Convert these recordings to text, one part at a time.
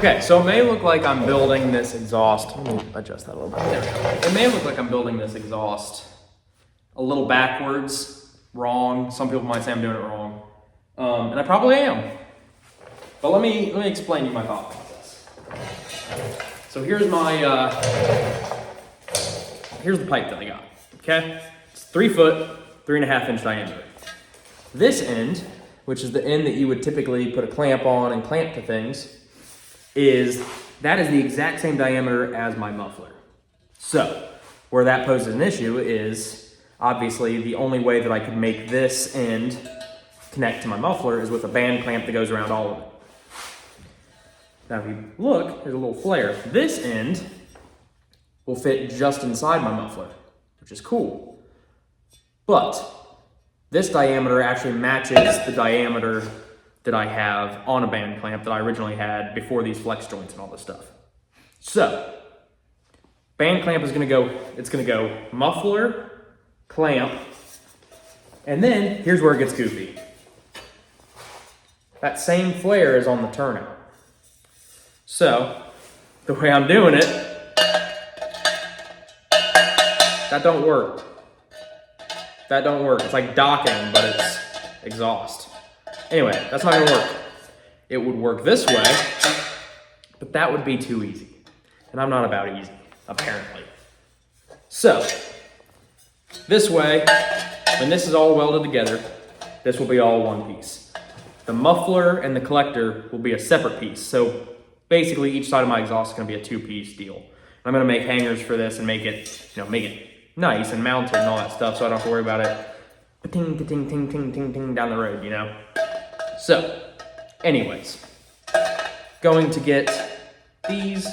Okay, so it may look like I'm building this exhaust. Let me adjust that a little bit. There we go. It may look like I'm building this exhaust a little backwards, wrong. Some people might say I'm doing it wrong. And I probably am. But let me explain to you my thought process. So here's my, here's the pipe that I got, okay? It's 3 foot, 3.5 inch diameter. This end, which is the end that you would typically put a clamp on and clamp to things, that is the exact same diameter as my muffler. So where that poses an issue is obviously the only way that I could make this end connect to my muffler is with a band clamp that goes around all of it. Now if you look, there's a little flare. This end will fit just inside my muffler, which is cool. But this diameter actually matches the diameter that I have on a band clamp that I originally had before these flex joints and all this stuff. So, band clamp is it's gonna go muffler, clamp, and then here's where it gets goofy. That same flare is on the turnout. So, the way I'm doing it, that don't work. That don't work. It's like docking, but it's exhaust. Anyway, that's not gonna work. It would work this way, but that would be too easy. And I'm not about easy, apparently. So, this way, when this is all welded together, this will be all one piece. The muffler and the collector will be a separate piece. So basically each side of my exhaust is gonna be a 2-piece deal. I'm gonna make hangers for this and make it nice and mounted and all that stuff so I don't have to worry about it ting, ting, ting, ting, ting, ting down the road, you know? So, anyways, going to get these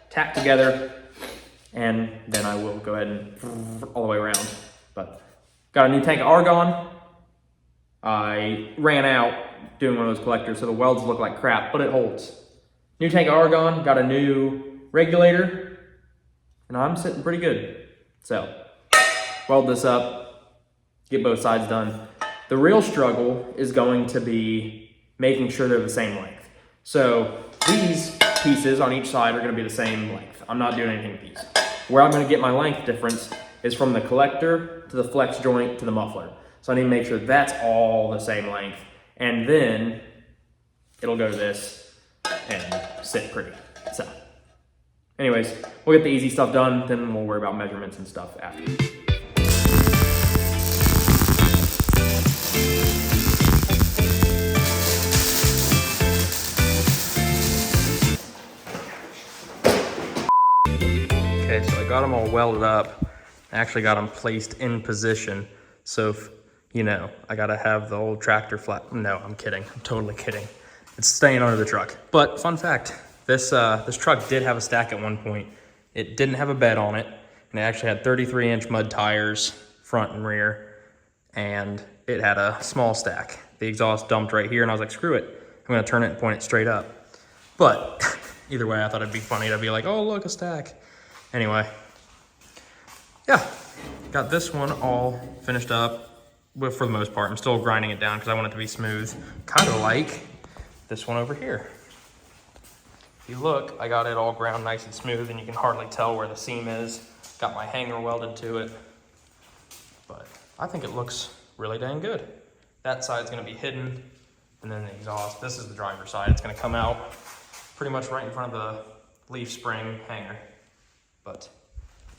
tacked together and then I will go ahead and all the way around. But got a new tank of argon. I ran out doing one of those collectors so the welds look like crap, but it holds. New tank of argon, got a new regulator, and I'm sitting pretty good. So, weld this up, get both sides done. The real struggle is going to be making sure they're the same length. So these pieces on each side are gonna be the same length. I'm not doing anything with these. Where I'm gonna get my length difference is from the collector to the flex joint to the muffler. So I need to make sure that's all the same length. And then it'll go to this and sit pretty. So anyways, we'll get the easy stuff done, then we'll worry about measurements and stuff after. Okay, so I got them all welded up. I actually got them placed in position. So if, I gotta have the old tractor flat. No, I'm kidding. I'm totally kidding. It's staying under the truck. But fun fact, this truck did have a stack at one point. It didn't have a bed on it, and it actually had 33-inch mud tires, front and rear, and it had a small stack. The exhaust dumped right here, and I was like, screw it. I'm gonna turn it and point it straight up. But either way, I thought it'd be funny to be like, oh, look, a stack. Anyway, yeah, got this one all finished up for the most part. I'm still grinding it down because I want it to be smooth, kind of like this one over here. If you look, I got it all ground nice and smooth, and you can hardly tell where the seam is. Got my hanger welded to it, but I think it looks really dang good. That side's gonna be hidden, and then the exhaust. This is the driver's side. It's gonna come out pretty much right in front of the leaf spring hanger. But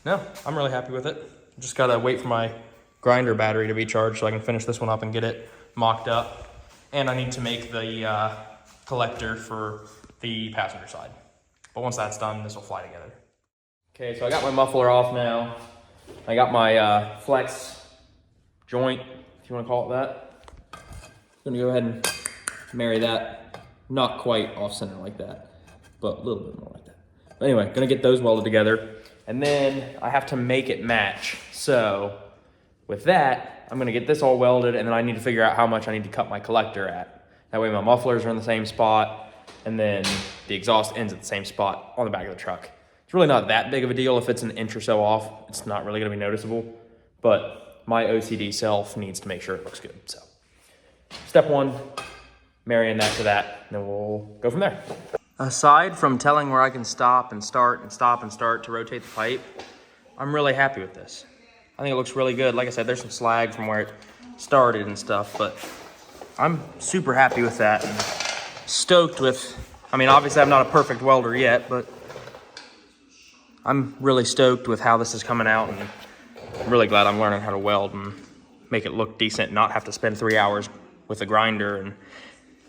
no, I'm really happy with it. Just gotta wait for my grinder battery to be charged so I can finish this one up and get it mocked up. And I need to make the collector for the passenger side. But once that's done, this will fly together. Okay, so I got my muffler off now. I got my flex joint, if you wanna call it that. I'm gonna go ahead and marry that. Not quite off center like that, but a little bit more like that. But anyway, gonna get those welded together. And then I have to make it match. So with that, I'm gonna get this all welded, and then I need to figure out how much I need to cut my collector at. That way my mufflers are in the same spot, and then the exhaust ends at the same spot on the back of the truck. It's really not that big of a deal. If it's an inch or so off, it's not really gonna be noticeable, but my OCD self needs to make sure it looks good. So step one, marrying that to that, and then we'll go from there. Aside from telling where I can stop and start and stop and start to rotate the pipe, I'm really happy with this. I think it looks really good. Like I said, there's some slag from where it started and stuff, but I'm super happy with that and stoked with, I mean, obviously I'm not a perfect welder yet, but I'm really stoked with how this is coming out, and I'm really glad I'm learning how to weld and make it look decent and not have to spend 3 hours with a grinder and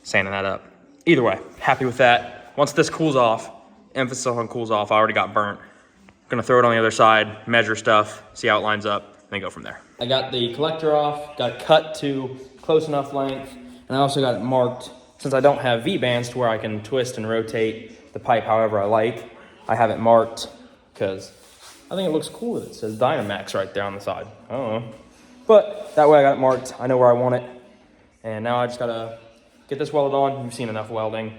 sanding that up. Either way, happy with that. Once this cools off, emphasis on cools off, I already got burnt. I'm gonna throw it on the other side, measure stuff, see how it lines up, and then go from there. I got the collector off, got it cut to close enough length, and I also got it marked. Since I don't have V-bands to where I can twist and rotate the pipe however I like, I have it marked because I think it looks cool that it says Dynamax right there on the side. I don't know. But that way I got it marked, I know where I want it, and now I just gotta get this welded on. You've seen enough welding.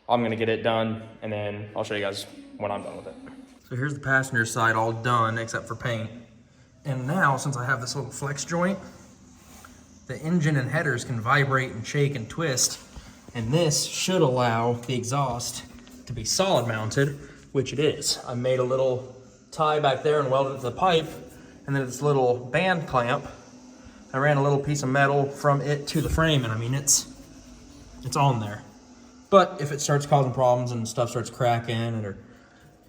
I'm gonna get it done, and then I'll show you guys when I'm done with it. So here's the passenger side all done, except for paint. And now, since I have this little flex joint, the engine and headers can vibrate and shake and twist, and this should allow the exhaust to be solid mounted, which it is. I made a little tie back there and welded it to the pipe, and then this little band clamp, I ran a little piece of metal from it to the frame, and I mean, it's on there. But if it starts causing problems and stuff starts cracking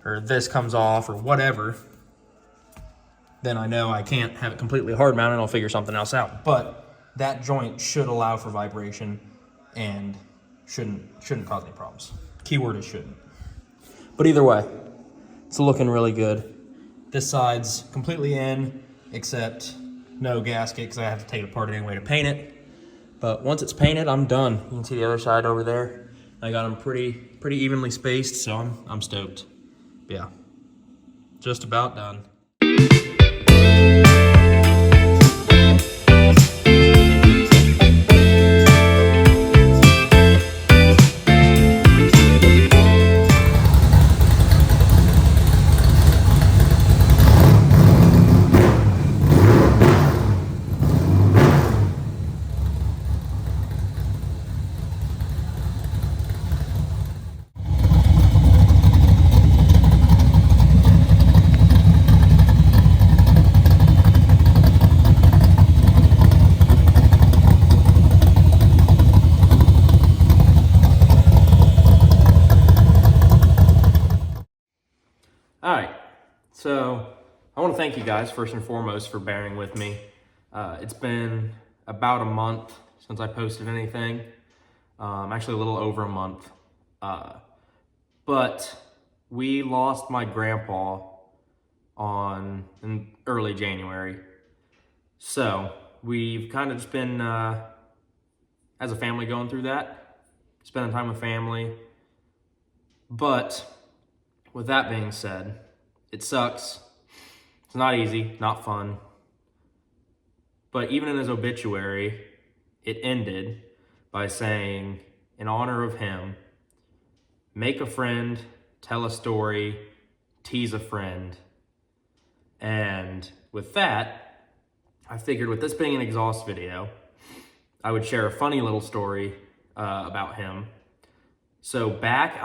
or this comes off or whatever, then I know I can't have it completely hard mounted and I'll figure something else out. But that joint should allow for vibration and shouldn't cause any problems. Keyword is shouldn't. But either way, it's looking really good. This side's completely in, except no gasket because I have to take it apart anyway to paint it. But once it's painted, I'm done. You can see the other side over there. I got them pretty evenly spaced, so I'm stoked. But yeah, just about done. All right, so I want to thank you guys first and foremost for bearing with me. It's been about a month since I posted anything, actually a little over a month. But we lost my grandpa in early January. So we've kind of just been, as a family, going through that, spending time with family. But with that being said, it sucks. It's not easy, not fun. But even in his obituary, it ended by saying, in honor of him, make a friend, tell a story, tease a friend. And with that, I figured with this being an exhaust video, I would share a funny little story about him. So back,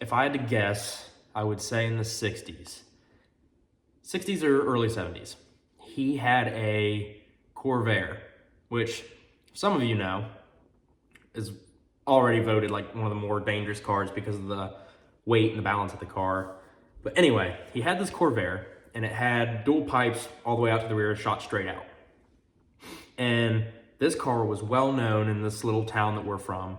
if I had to guess, I would say in the 60s. 60s or early 70s. He had a Corvair, which some of you know is already voted like one of the more dangerous cars because of the weight and the balance of the car. But anyway, he had this Corvair and it had dual pipes all the way out to the rear, shot straight out. And this car was well known in this little town that we're from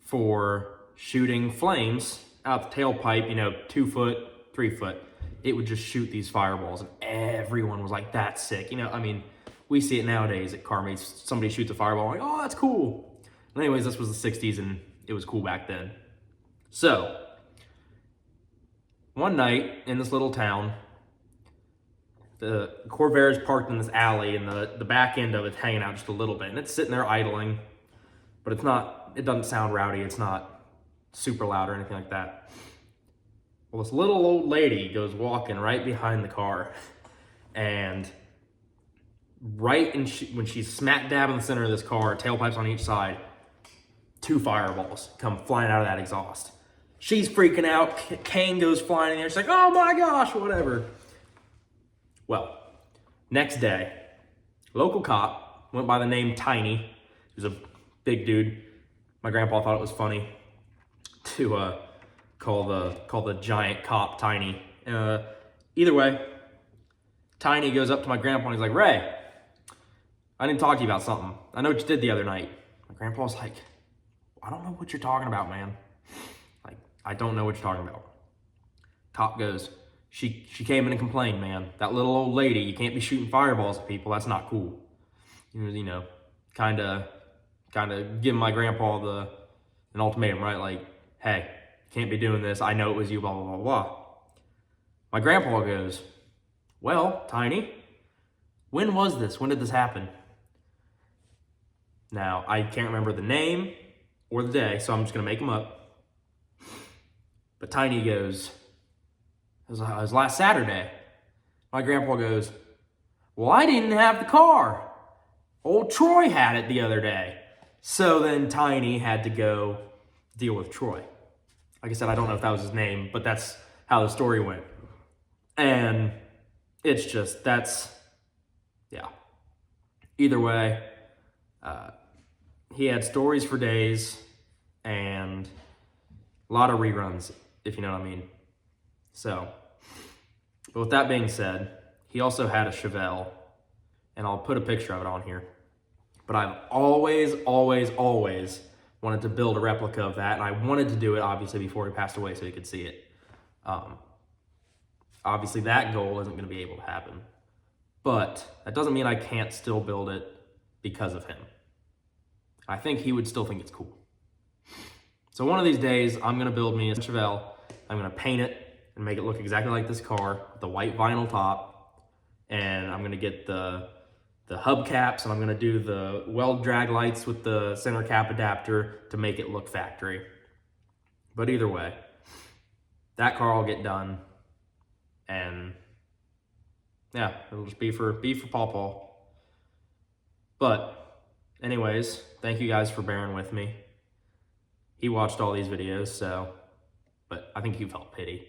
for shooting flames out the tailpipe, 2 foot, 3 foot. It would just shoot these fireballs and everyone was like, that's sick. We see it nowadays at car meets. Somebody shoots a fireball, like, oh, that's cool. But anyways, this was the 60s and it was cool back then. So one night in this little town, the Corvair is parked in this alley and the back end of it's hanging out just a little bit and it's sitting there idling, but it doesn't sound rowdy. It's not super loud or anything like that. Well, this little old lady goes walking right behind the car, and when she's smack dab in the center of this car, tailpipes on each side, 2 fireballs come flying out of that exhaust. She's freaking out. Kane goes flying in there. She's like, oh my gosh, whatever. Well, next day, local cop went by the name Tiny. He was a big dude. My grandpa thought it was funny to call the giant cop Tiny. Either way, Tiny goes up to my grandpa and he's like, Ray, I didn't talk to you about something. I know what you did the other night. My grandpa's like, I don't know what you're talking about, man. Like, I don't know what you're talking about. Cop goes, she came in and complained, man. That little old lady, you can't be shooting fireballs at people. That's not cool. You know, kind of giving my grandpa an ultimatum, right? Like, hey, can't be doing this. I know it was you, blah, blah, blah, blah. My grandpa goes, well, Tiny, when was this? When did this happen? Now, I can't remember the name or the day, so I'm just going to make them up. But Tiny goes, it was last Saturday. My grandpa goes, well, I didn't have the car. Old Troy had it the other day. So then Tiny had to go deal with Troy. Like I said, I don't know if that was his name, but that's how the story went. And it's just, yeah. Either way, he had stories for days and a lot of reruns, if you know what I mean. So, but with that being said, he also had a Chevelle, and I'll put a picture of it on here. But I've always wanted to build a replica of that, and I wanted to do it, obviously, before he passed away so he could see it. Obviously, that goal isn't going to be able to happen. But that doesn't mean I can't still build it because of him. I think he would still think it's cool. So one of these days, I'm going to build me a Chevelle. I'm going to paint it and make it look exactly like this car, with the white vinyl top. And I'm going to get the hubcaps, and I'm going to do the weld drag lights with the center cap adapter to make it look factory. But either way, that car will get done. And yeah, it'll just be for Paw. But anyways, thank you guys for bearing with me. He watched all these videos, so, but I think you felt pity.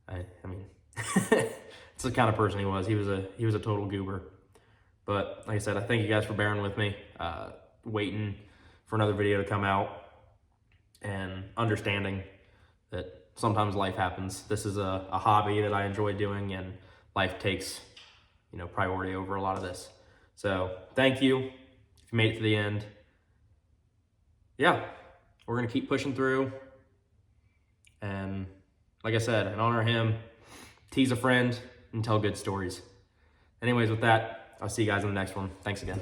I mean, it's the kind of person he was. He was a total goober. But like I said, I thank you guys for bearing with me, waiting for another video to come out, and understanding that sometimes life happens. This is a hobby that I enjoy doing, and life takes, priority over a lot of this. So thank you if you made it to the end. Yeah, we're gonna keep pushing through. And like I said, in honor of him, tease a friend and tell good stories. Anyways, with that, I'll see you guys in the next one. Thanks again.